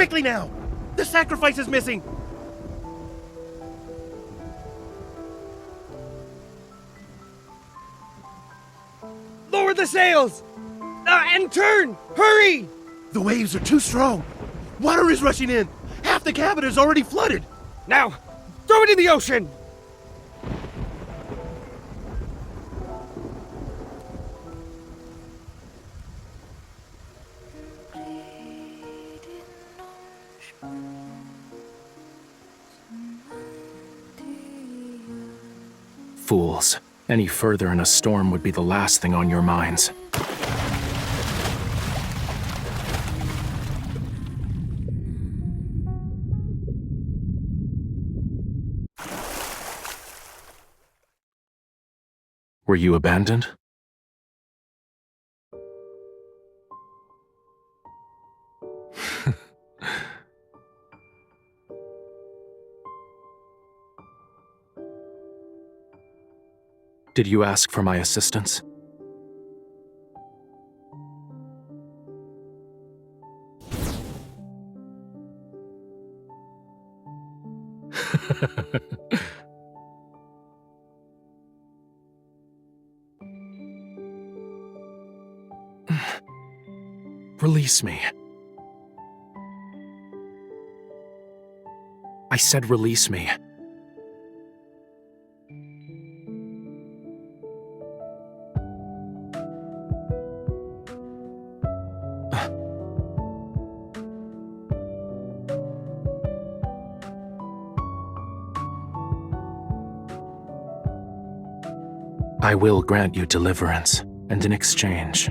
Quickly now! The sacrifice is missing! Lower the sails! And turn! Hurry! The waves are too strong. Water is rushing in. Half the cabin is already flooded. Now, throw it in the ocean! Fools. Any further in a storm would be the last thing on your minds. Were you abandoned? Did you ask for my assistance? Release me. I said release me. I will grant you deliverance, and in exchange,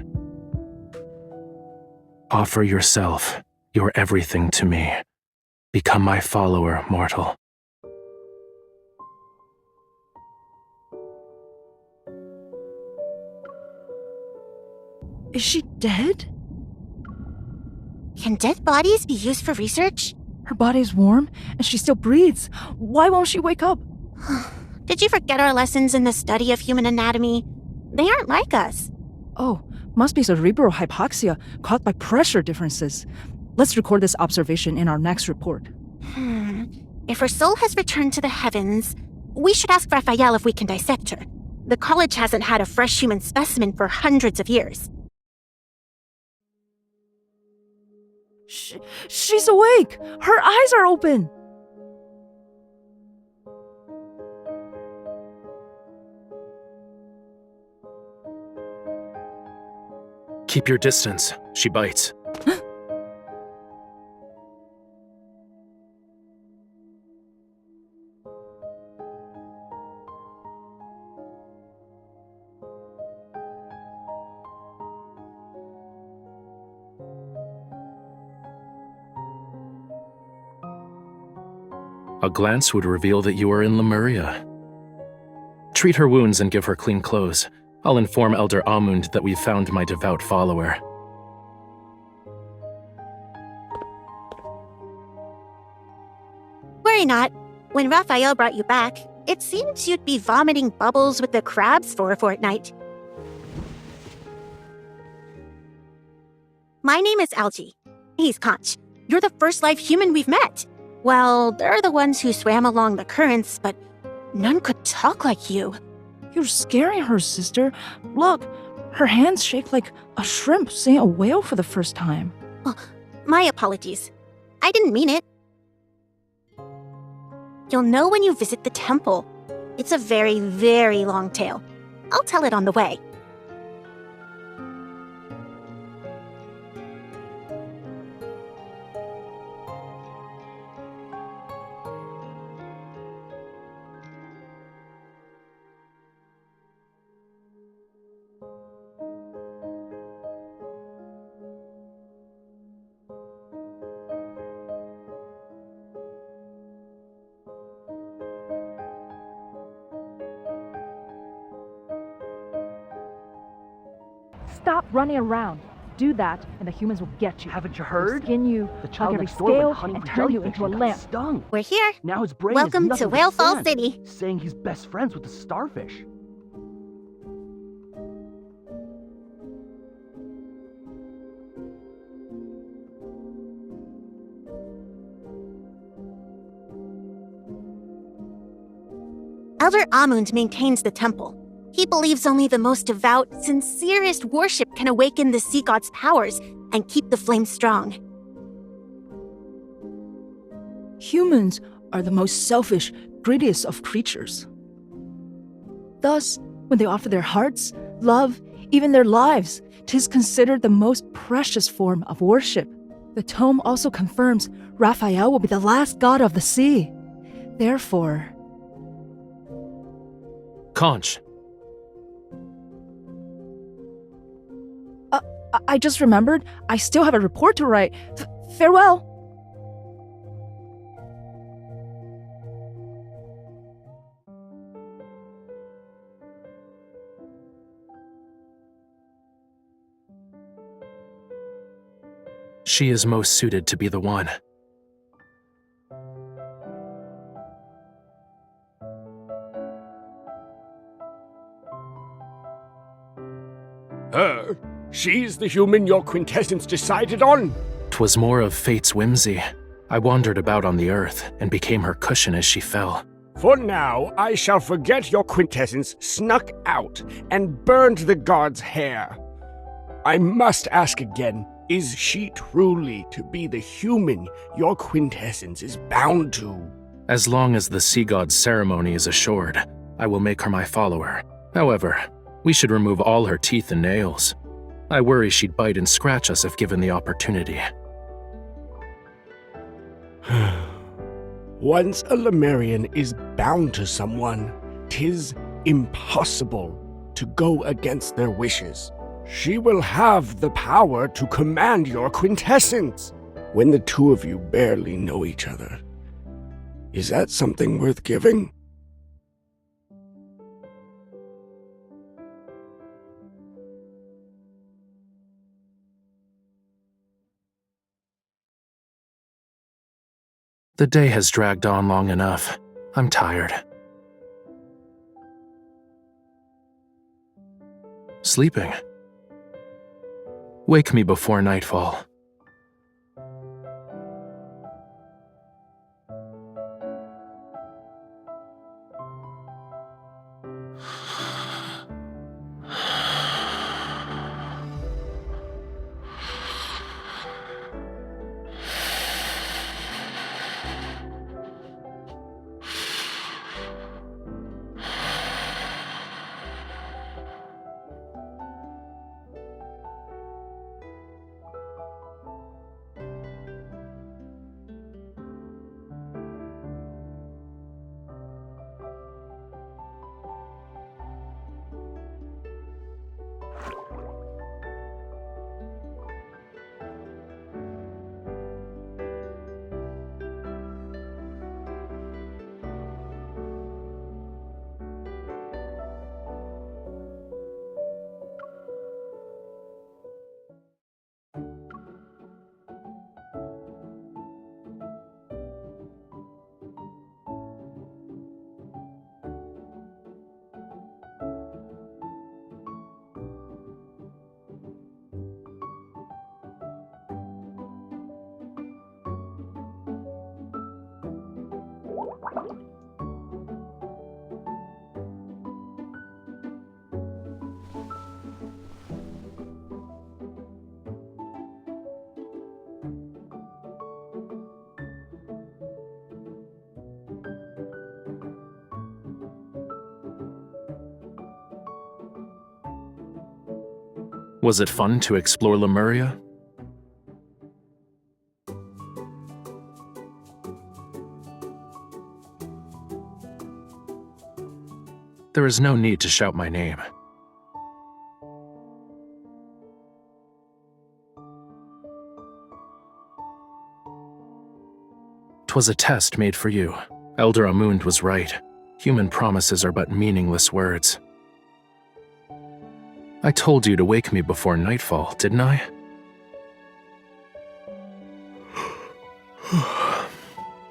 offer yourself, your everything to me. Become my follower, mortal. Is she dead? Can dead bodies be used for research? Her body's warm, and she still breathes. Why won't she wake up? Did you forget our lessons in the study of human anatomy? They aren't like us. Oh, must be cerebral hypoxia caused by pressure differences. Let's record this observation in our next report. If her soul has returned to the heavens, we should ask Rafayel if we can dissect her. The college hasn't had a fresh human specimen for hundreds of years. She's awake! Her eyes are open! Keep your distance. She bites. A glance would reveal that you are in Lemuria. Treat her wounds and give her clean clothes. I'll inform Elder Amund that we've found my devout follower. Worry not. When Rafayel brought you back, it seems you'd be vomiting bubbles with the crabs for a fortnight. My name is Algie. He's Conch. You're the first live human we've met. Well, they're the ones who swam along the currents, but none could talk like you. You're scaring her, sister. Look, her hands shake like a shrimp seeing a whale for the first time. Oh, my apologies. I didn't mean it. You'll know when you visit the temple. It's a very, very long tale. I'll tell it on the way. Stop running around. Do that, and the humans will get you. Haven't you heard? They'll skin you, The like child every next door went scale, hunting and for turn you jellyfish into a and got lamp. stung. We're here. Now his brain Welcome is nothing to but Whale Fall sand, City. saying he's best friends with the starfish. Elder Amund maintains the temple. He believes only the most devout, sincerest worship can awaken the sea god's powers and keep the flame strong. Humans are the most selfish, greediest of creatures. Thus, when they offer their hearts, love, even their lives, 'tis considered the most precious form of worship. The tome also confirms Rafayel will be the last god of the sea. Therefore... Conch, I just remembered, I still have a report to write. Farewell! she is most suited to be the one. Her? She's the human your quintessence decided on? 'Twas more of fate's whimsy. I wandered about on the earth and became her cushion as she fell. For now, I shall forget your quintessence snuck out and burned the god's hair. I must ask again, is she truly to be the human your quintessence is bound to? As long as the sea god's ceremony is assured, I will make her my follower. However, we should remove all her teeth and nails. I worry she'd bite and scratch us if given the opportunity. Once a Lemurian is bound to someone, 'tis impossible to go against their wishes. She will have the power to command your quintessence when the two of you barely know each other. Is that something worth giving? The day has dragged on long enough. I'm tired. Sleeping. Wake me before nightfall. Was it fun to explore Lemuria? There is no need to shout my name. 'Twas a test made for you. Elder Amund was right. Human promises are but meaningless words. I told you to wake me before nightfall, didn't I?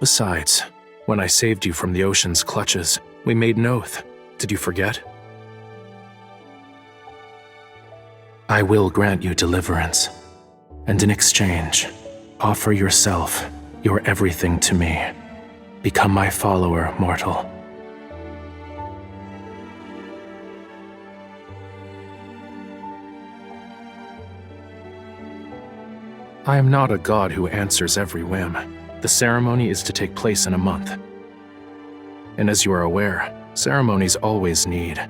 Besides, when I saved you from the ocean's clutches, we made an oath. Did you forget? I will grant you deliverance, and in exchange, offer yourself, your everything to me. Become my follower, mortal. I am not a god who answers every whim. The ceremony is to take place in a month. And as you are aware, ceremonies always need.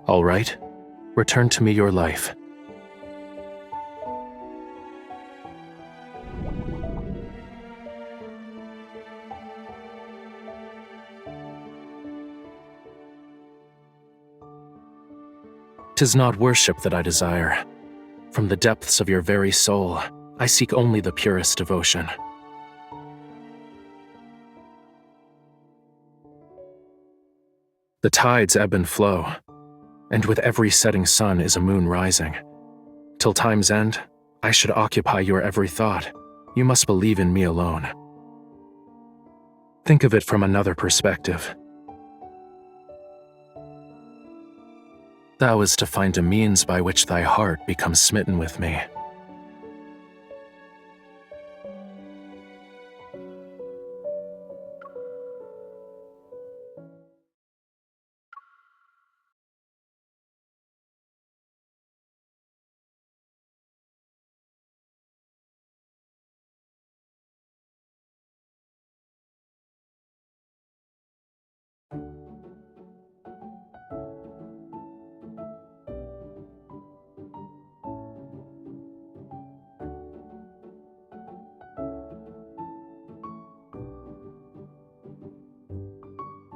All right, return to me your life. Tis not worship that I desire. From the depths of your very soul, I seek only the purest devotion. The tides ebb and flow, and with every setting sun is a moon rising. Till time's end, I should occupy your every thought. You must believe in me alone. Think of it from another perspective. Thou is to find a means by which thy heart becomes smitten with me.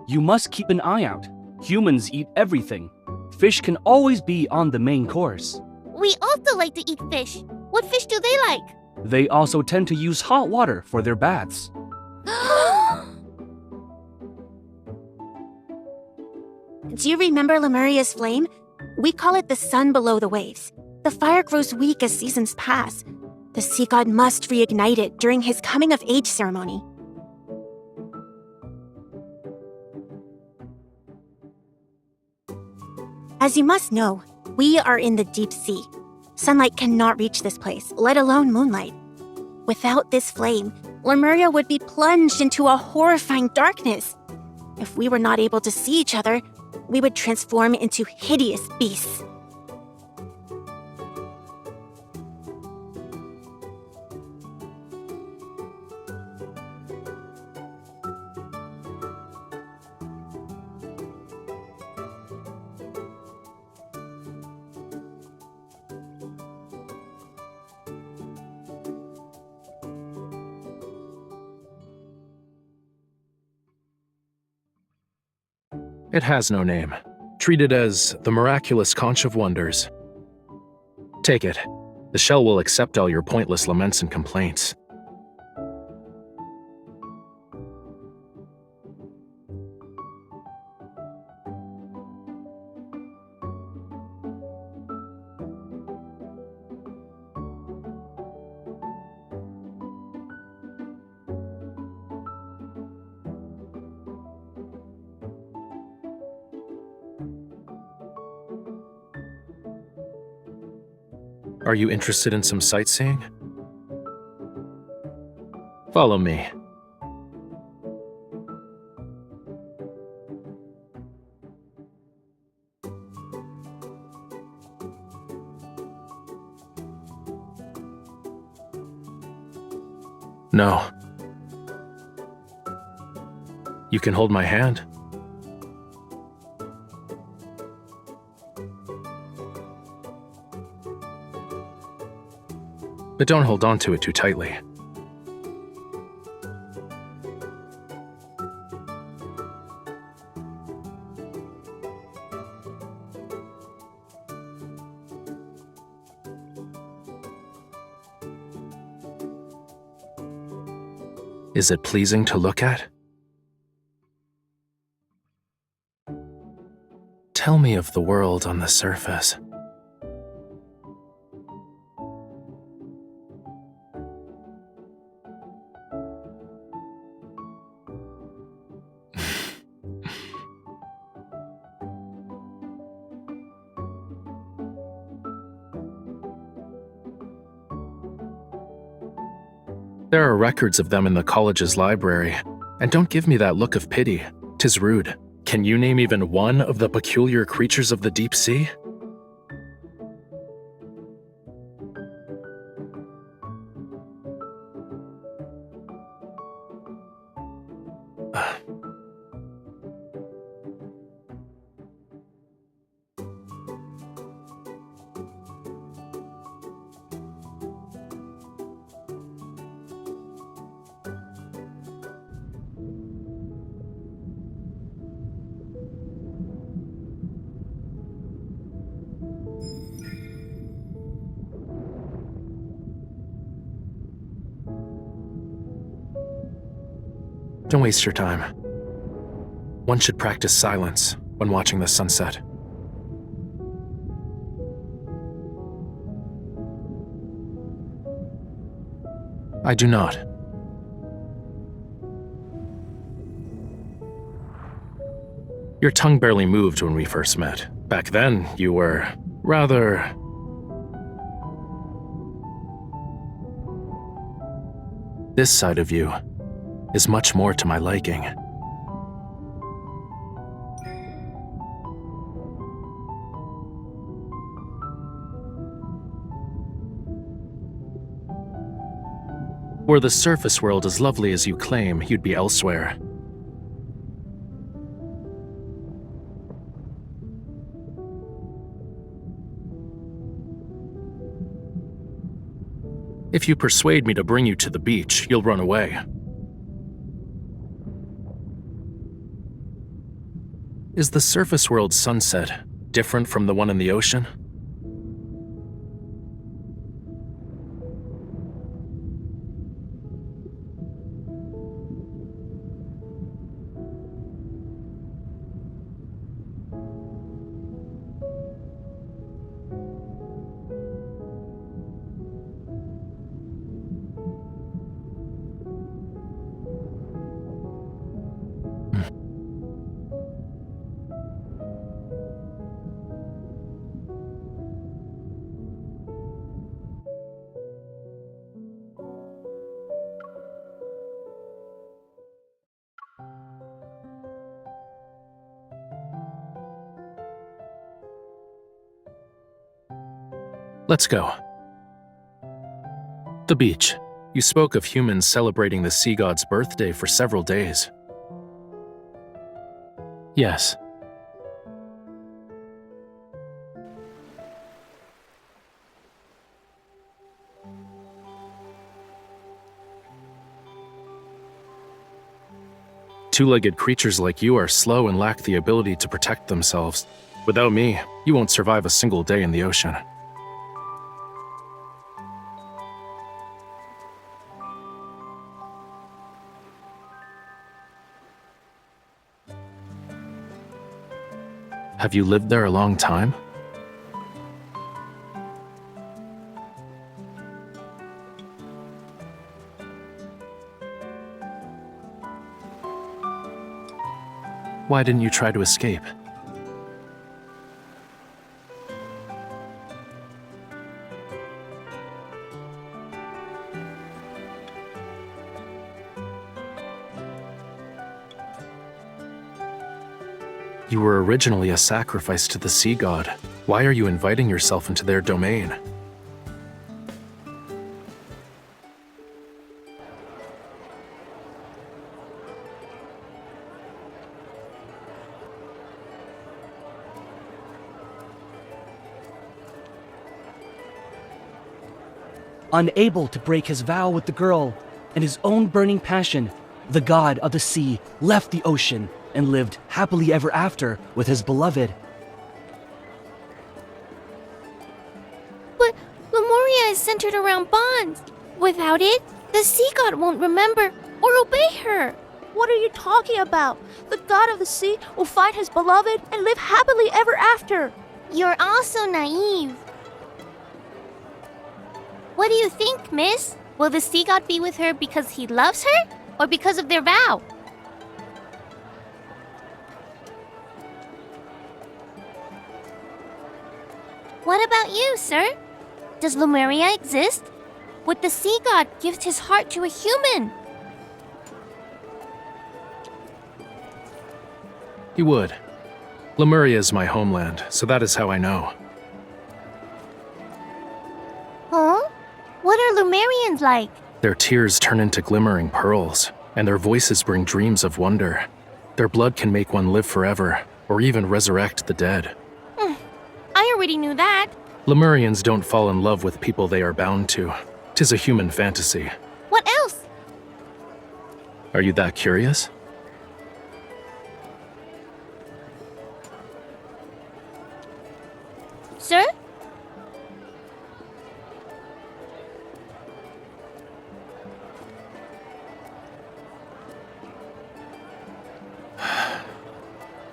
You must keep an eye out. Humans eat everything. Fish can always be on the main course. We also like to eat fish. What fish do they like? They also tend to use hot water for their baths. Do you remember Lemuria's flame? We call it the sun below the waves. The fire grows weak as seasons pass. The sea god must reignite it during his coming-of-age ceremony. As you must know, we are in the deep sea. Sunlight cannot reach this place, let alone moonlight. Without this flame, Lemuria would be plunged into a horrifying darkness. If we were not able to see each other, we would transform into hideous beasts. It has no name. Treat it as the miraculous conch of wonders. Take it. The shell will accept all your pointless laments and complaints. Are you interested in some sightseeing? Follow me. No. You can hold my hand. But don't hold on to it too tightly. Is it pleasing to look at? Tell me of the world on the surface. There are records of them in the college's library. And don't give me that look of pity. 'Tis rude. Can you name even one of the peculiar creatures of the deep sea? Don't waste your time. One should practice silence when watching the sunset. I do not. Your tongue barely moved when we first met. Back then, you were rather... This side of you is much more to my liking. Were the surface world as lovely as you claim, you'd be elsewhere. If you persuade me to bring you to the beach, you'll run away. Is the surface world's sunset different from the one in the ocean? Let's go. The beach. You spoke of humans celebrating the sea god's birthday for several days. Yes. Two-legged creatures like you are slow and lack the ability to protect themselves. Without me, you won't survive a single day in the ocean. Have you lived there a long time? Why didn't you try to escape? You were originally a sacrifice to the sea god. Why are you inviting yourself into their domain? Unable to break his vow with the girl and his own burning passion, the god of the sea left the ocean and lived happily ever after with his beloved. But Lemuria is centered around bonds. Without it, the sea god won't remember or obey her. What are you talking about? The god of the sea will find his beloved and live happily ever after. You're also naive. What do you think, miss? Will the sea god be with her because he loves her or because of their vow? What about you, sir? Does Lemuria exist? Would the sea god give his heart to a human? He would. Lemuria is my homeland, so that is how I know. Huh? What are Lumerians like? Their tears turn into glimmering pearls, and their voices bring dreams of wonder. Their blood can make one live forever, or even resurrect the dead. I already knew that. Lemurians don't fall in love with people they are bound to. 'Tis a human fantasy. What else? Are you that curious? Sir?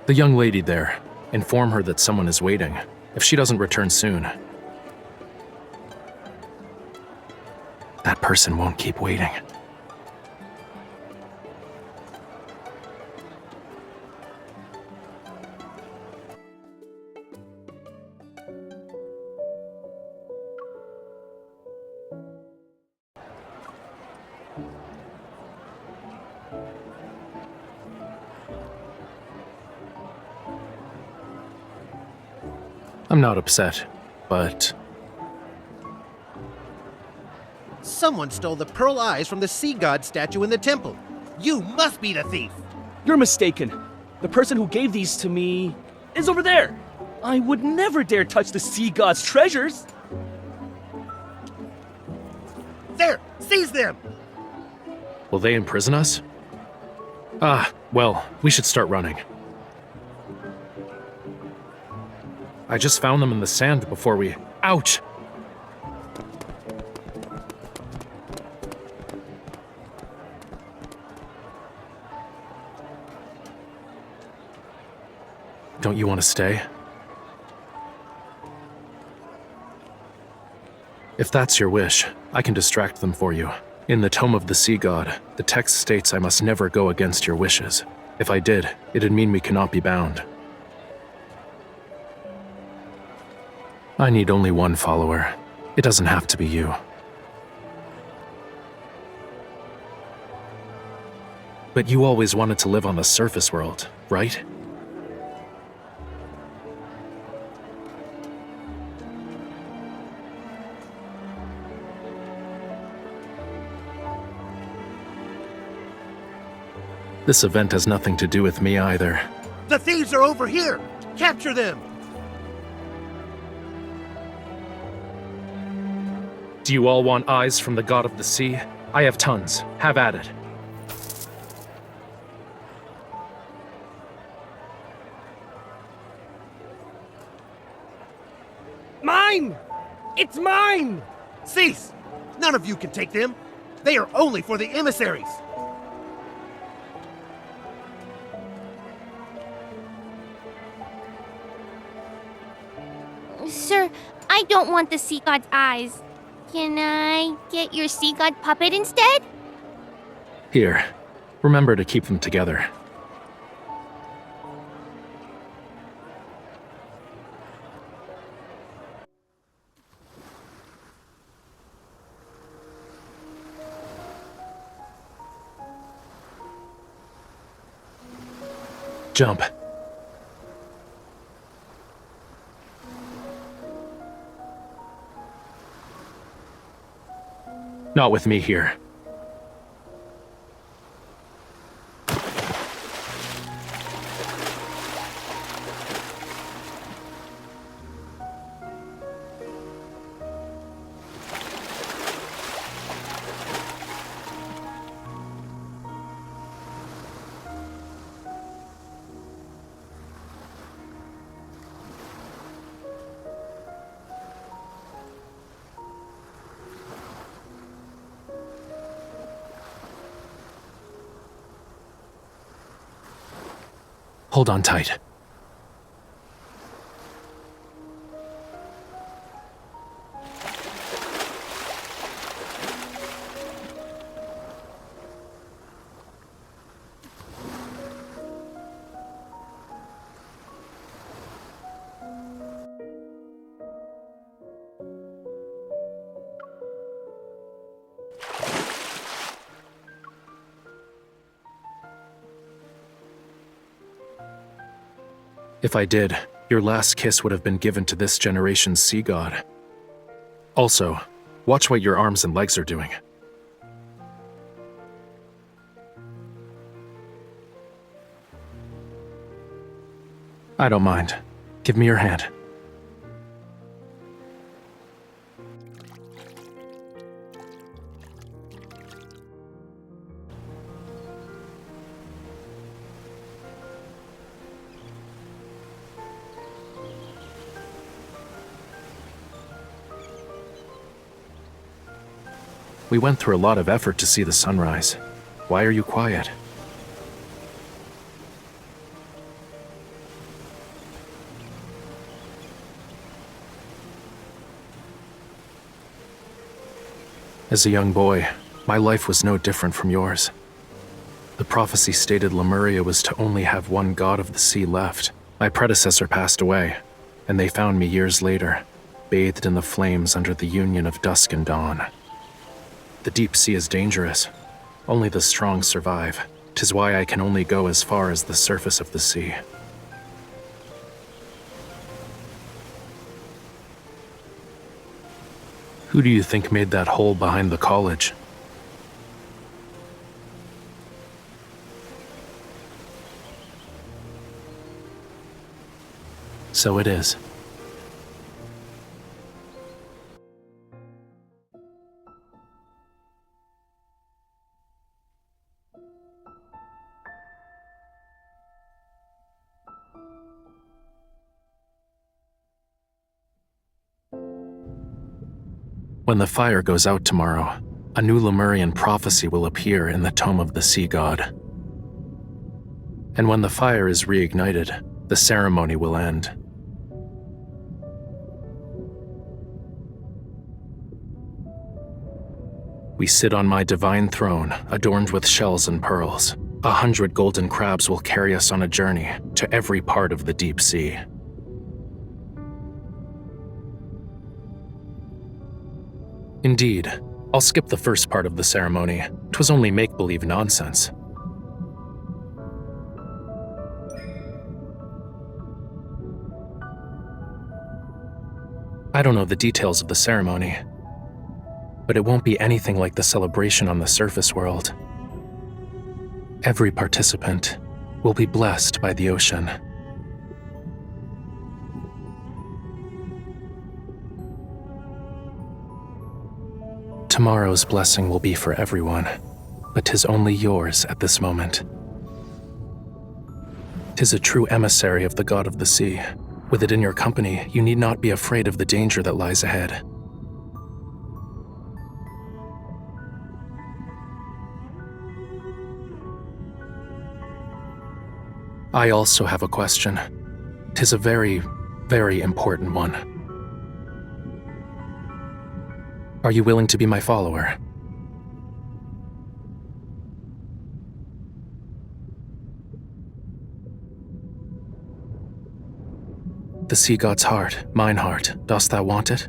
The young lady there. Inform her that someone is waiting. If she doesn't return soon, that person won't keep waiting. I'm not upset, but Someone stole the pearl eyes from the sea god statue in the temple. You must be the thief. You're mistaken. The person who gave these to me is over there. I would never dare touch the sea god's treasures. There, seize them. will they imprison us? Well, we should start running. I just found them in the sand before we... Ouch! Don't you want to stay? If that's your wish, I can distract them for you. In the Tome of the Sea God, the text states I must never go against your wishes. If I did, it'd mean we cannot be bound. I need only one follower. It doesn't have to be you. But you always wanted to live on the surface world, right? This event has nothing to do with me either. The thieves are over here! Capture them! Do you all want eyes from the god of the sea? I have tons. Have at it. Mine! It's mine! Cease! None of you can take them. They are only for the emissaries. Sir, I don't want the sea god's eyes. Can I get your sea god puppet instead? Here. Remember to keep them together. Jump. Not with me here. Hold on tight. If I did, your last kiss would have been given to this generation's sea god. Also, watch what your arms and legs are doing. I don't mind. Give me your hand. We went through a lot of effort to see the sunrise. Why are you quiet? As a young boy, my life was no different from yours. The prophecy stated Lemuria was to only have one god of the sea left. My predecessor passed away, and they found me years later, bathed in the flames under the union of dusk and dawn. The deep sea is dangerous. Only the strong survive. 'Tis why I can only go as far as the surface of the sea. Who do you think made that hole behind the college? So it is. When the fire goes out tomorrow, a new Lemurian prophecy will appear in the Tome of the Sea God. And when the fire is reignited, the ceremony will end. We sit on my divine throne, adorned with shells and pearls. 100 golden crabs will carry us on a journey to every part of the deep sea. Indeed, I'll skip the first part of the ceremony. 'Twas only make-believe nonsense. I don't know the details of the ceremony, but it won't be anything like the celebration on the surface world. Every participant will be blessed by the ocean. Tomorrow's blessing will be for everyone, but 'tis only yours at this moment. 'Tis a true emissary of the god of the sea. With it in your company, you need not be afraid of the danger that lies ahead. I also have a question. 'Tis a very, very important one. Are you willing to be my follower? The sea god's heart, mine heart, dost thou want it?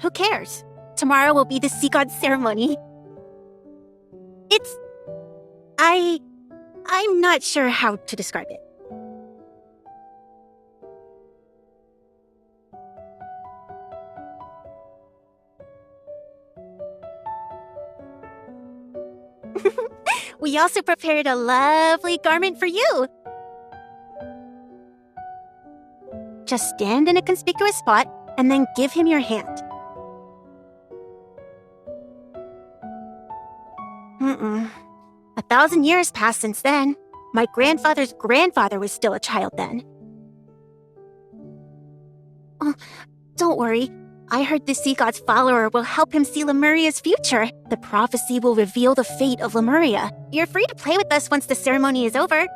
Who cares? Tomorrow will be the sea god ceremony. I'm not sure how to describe it. We also prepared a lovely garment for you. Just stand in a conspicuous spot and then give him your hand. Mm-mm. 1,000 years passed since then. My grandfather's grandfather was still a child then. Oh, don't worry. I heard the sea god's follower will help him see Lemuria's future. The prophecy will reveal the fate of Lemuria. You're free to play with us once the ceremony is over.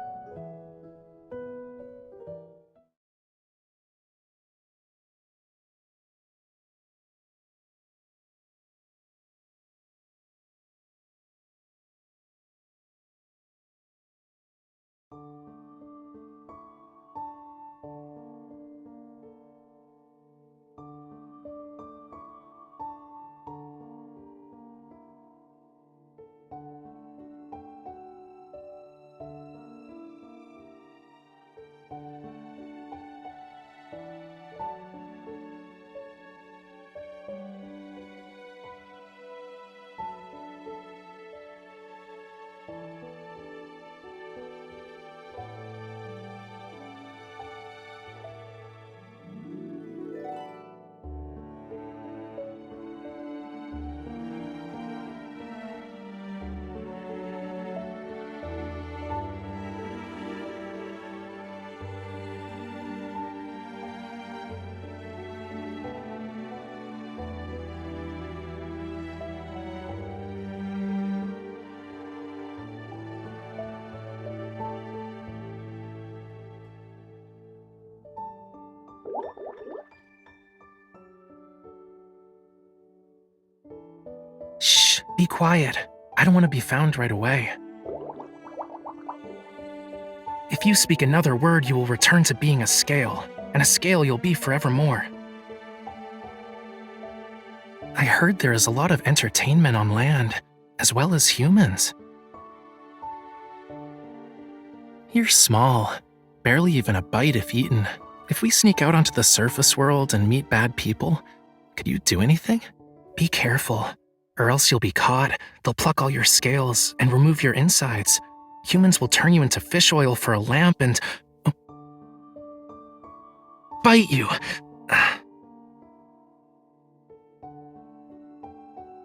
Shh, be quiet. I don't want to be found right away. If you speak another word, you will return to being a scale, and a scale you'll be forevermore. I heard there is a lot of entertainment on land, as well as humans. You're small, barely even a bite if eaten. If we sneak out onto the surface world and meet bad people, could you do anything? Be careful, or else you'll be caught. They'll pluck all your scales and remove your insides. Humans will turn you into fish oil for a lamp and bite you.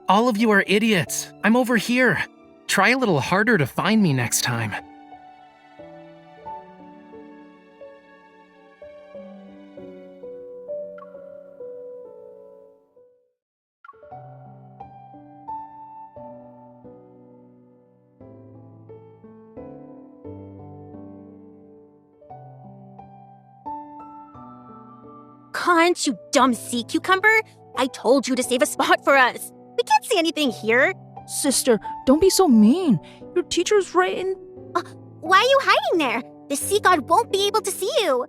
All of you are idiots. I'm over here. Try a little harder to find me next time. Can't you dumb sea cucumber? I told you to save a spot for us. We can't see anything here. Sister, don't be so mean. Your teacher's right in... Why are you hiding there? The sea god won't be able to see you.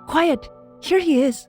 Quiet. Here he is.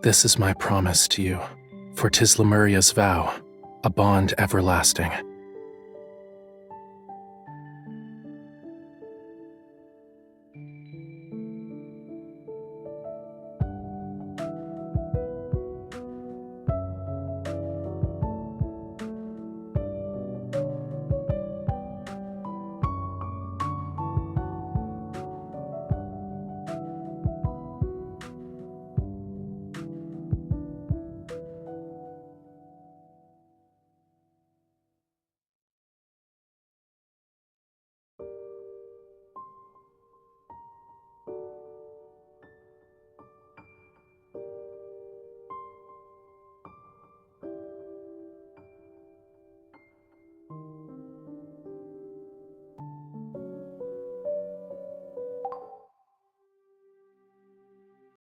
This is my promise to you, for 'tis Lemuria's vow, a bond everlasting.